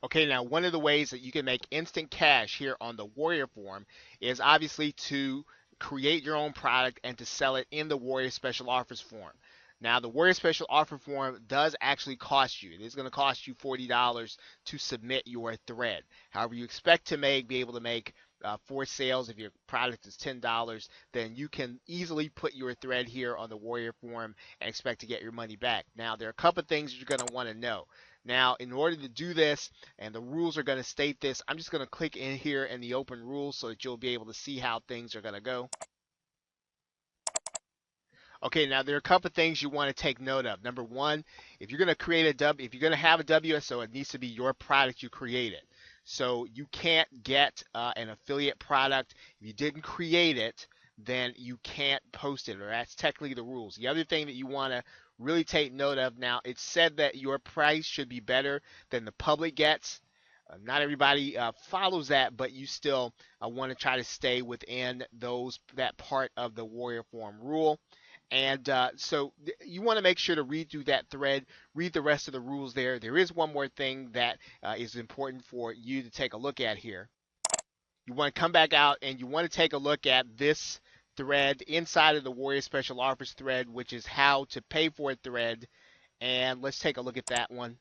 Okay, now one of the ways that you can make instant cash here on the Warrior Forum is obviously to create your own product and to sell it in the Warrior Special Offers Forum. Now, the Warrior Special Offer Forum does actually cost you. It is going to cost you $40 to submit your thread. However, you expect to be able to make for sales if your product is $10, then you can easily put your thread here on the Warrior Forum and expect to get your money back. Now, there are a couple of things you're going to want to know. Now, in order to do this, and the rules are going to state this, I'm just going to click in here in the open rules so that you'll be able to see how things are going to go. Okay, now there are a couple of things you want to take note of. Number one, if you're going to create if you're going to have a WSO, it needs to be your product you created. So you can't get an affiliate product if you didn't create it. Then you can't post it, or that's technically the rules. The other thing that you want to really take note of now, it's said that your price should be better than the public gets. Not everybody follows that, but you still want to try to stay within that part of the Warrior Forum rule. And you want to make sure to read through that thread, read the rest of the rules there. There is one more thing that is important for you to take a look at here. You want to come back out and you want to take a look at this thread inside of the Warrior Special Offers thread, which is how to pay for a thread. And let's take a look at that one.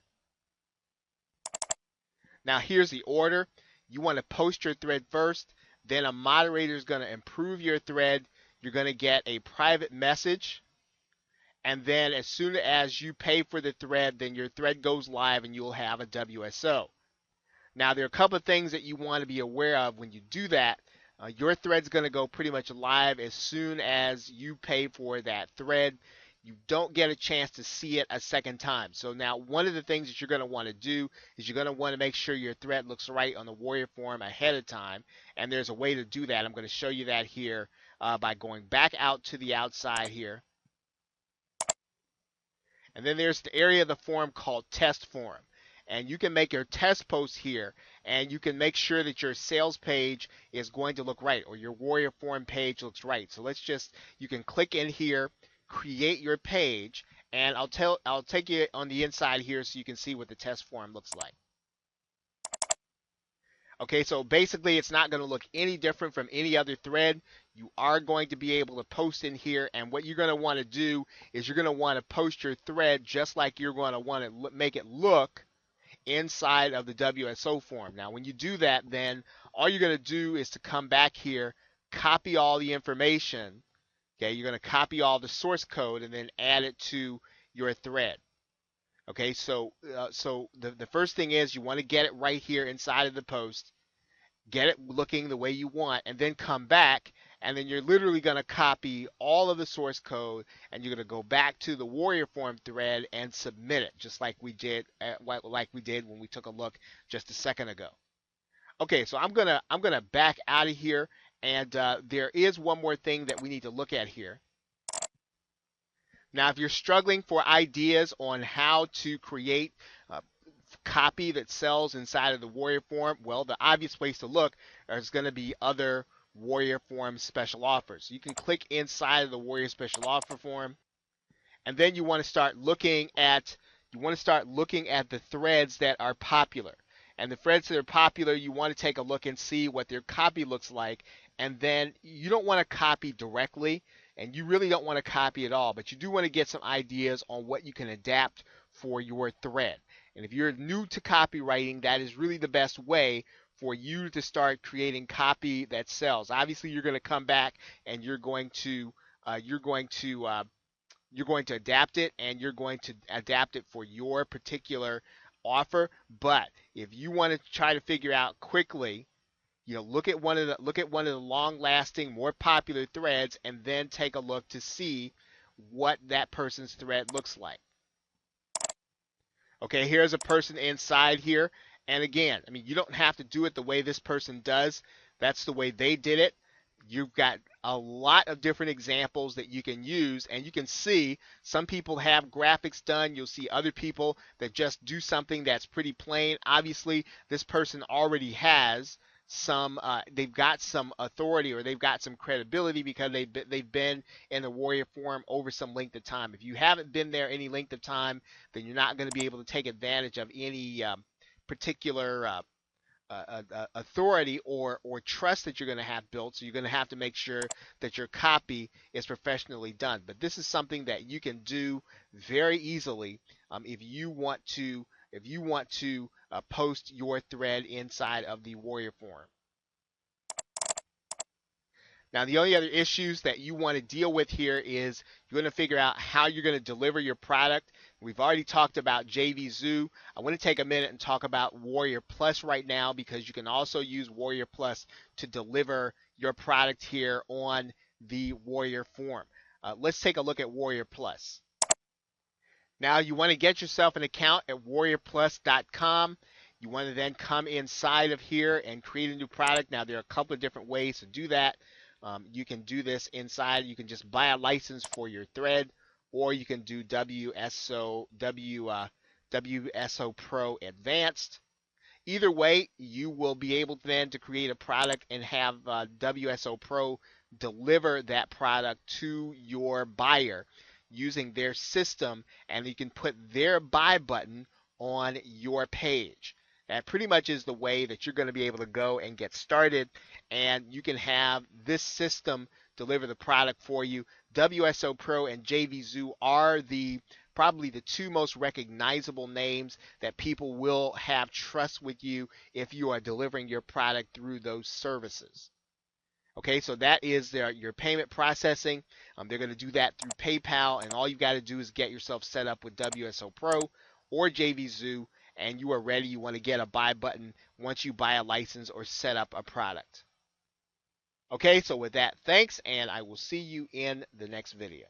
Now here's the order. You want to post your thread first, then a moderator is going to improve your thread. You're going to get a private message, and then as soon as you pay for the thread, then your thread goes live and you'll have a WSO. Now there are a couple of things that you want to be aware of when you do that. Your thread's going to go pretty much live as soon as you pay for that thread. You don't get a chance to see it a second time. So now one of the things that you're going to want to do is you're going to want to make sure your thread looks right on the Warrior Forum ahead of time. And there's a way to do that. I'm going to show you that here by going back out to the outside here. And then there's the area of the forum called Test Forum. And you can make your test post here, and you can make sure that your sales page is going to look right, or your Warrior Forum page looks right. So you can click in here, create your page, and I'll take you on the inside here so you can see what the test forum looks like. Okay, so basically it's not going to look any different from any other thread. You are going to be able to post in here, and what you're going to want to do is you're going to want to post your thread just like you're going to want to make it look inside of the WSO form. Now when you do that, then all you're going to do is to come back here, copy all the information. Okay, you're going to copy all the source code and then add it to your thread. Okay, so the first thing is you want to get it right here inside of the post, get it looking the way you want, and then come back, and then you're literally going to copy all of the source code, and you're going to go back to the Warrior Forum thread and submit it, just like we did when we took a look just a second ago. Okay, so I'm gonna back out of here, and there is one more thing that we need to look at here. Now, if you're struggling for ideas on how to create copy that sells inside of the Warrior Forum, well, the obvious place to look is going to be other Warrior Forum special offers. You can click inside of the Warrior Special Offer Forum, and then you want to start looking at the threads that are popular. And the threads that are popular, you want to take a look and see what their copy looks like. And then you don't want to copy directly, and you really don't want to copy at all, but you do want to get some ideas on what you can adapt for your thread. And if you're new to copywriting, that is really the best way for you to start creating copy that sells. Obviously, you're going to come back and you're going to adapt it, and you're going to adapt it for your particular offer. But if you want to try to figure out quickly, look at one of the long-lasting, more popular threads, and then take a look to see what that person's thread looks like. Okay, here's a person inside here, and again, I mean, you don't have to do it the way this person does. That's the way they did it. You've got a lot of different examples that you can use, and you can see some people have graphics done. You'll see other people that just do something that's pretty plain. Obviously, this person already has they've got some authority, or they've got some credibility because they've been in the Warrior Forum over some length of time. If you haven't been there any length of time, then you're not going to be able to take advantage of any particular authority or trust that you're going to have built. So you're going to have to make sure that your copy is professionally done. But this is something that you can do very easily if you want to post your thread inside of the Warrior Forum. Now, the only other issues that you want to deal with here is you're going to figure out how you're going to deliver your product. We've already talked about JVZoo. I want to take a minute and talk about Warrior Plus right now, because you can also use Warrior Plus to deliver your product here on the Warrior Forum. Let's take a look at Warrior Plus. Now, you want to get yourself an account at warriorplus.com. You want to then come inside of here and create a new product. Now, there are a couple of different ways to do that. You can do this inside. You can just buy a license for your thread, or you can do WSO Pro Advanced. Either way, you will be able then to create a product and have WSO Pro deliver that product to your buyer using their system, and you can put their buy button on your page. That pretty much is the way that you're going to be able to go and get started, and you can have this system deliver the product for you. WSO Pro and JVZoo are probably the two most recognizable names that people will have trust with you if you are delivering your product through those services. Okay, so that is your payment processing. They're going to do that through PayPal, and all you've got to do is get yourself set up with WSO Pro or JVZoo, and you are ready. You want to get a buy button once you buy a license or set up a product. Okay, so with that, thanks, and I will see you in the next video.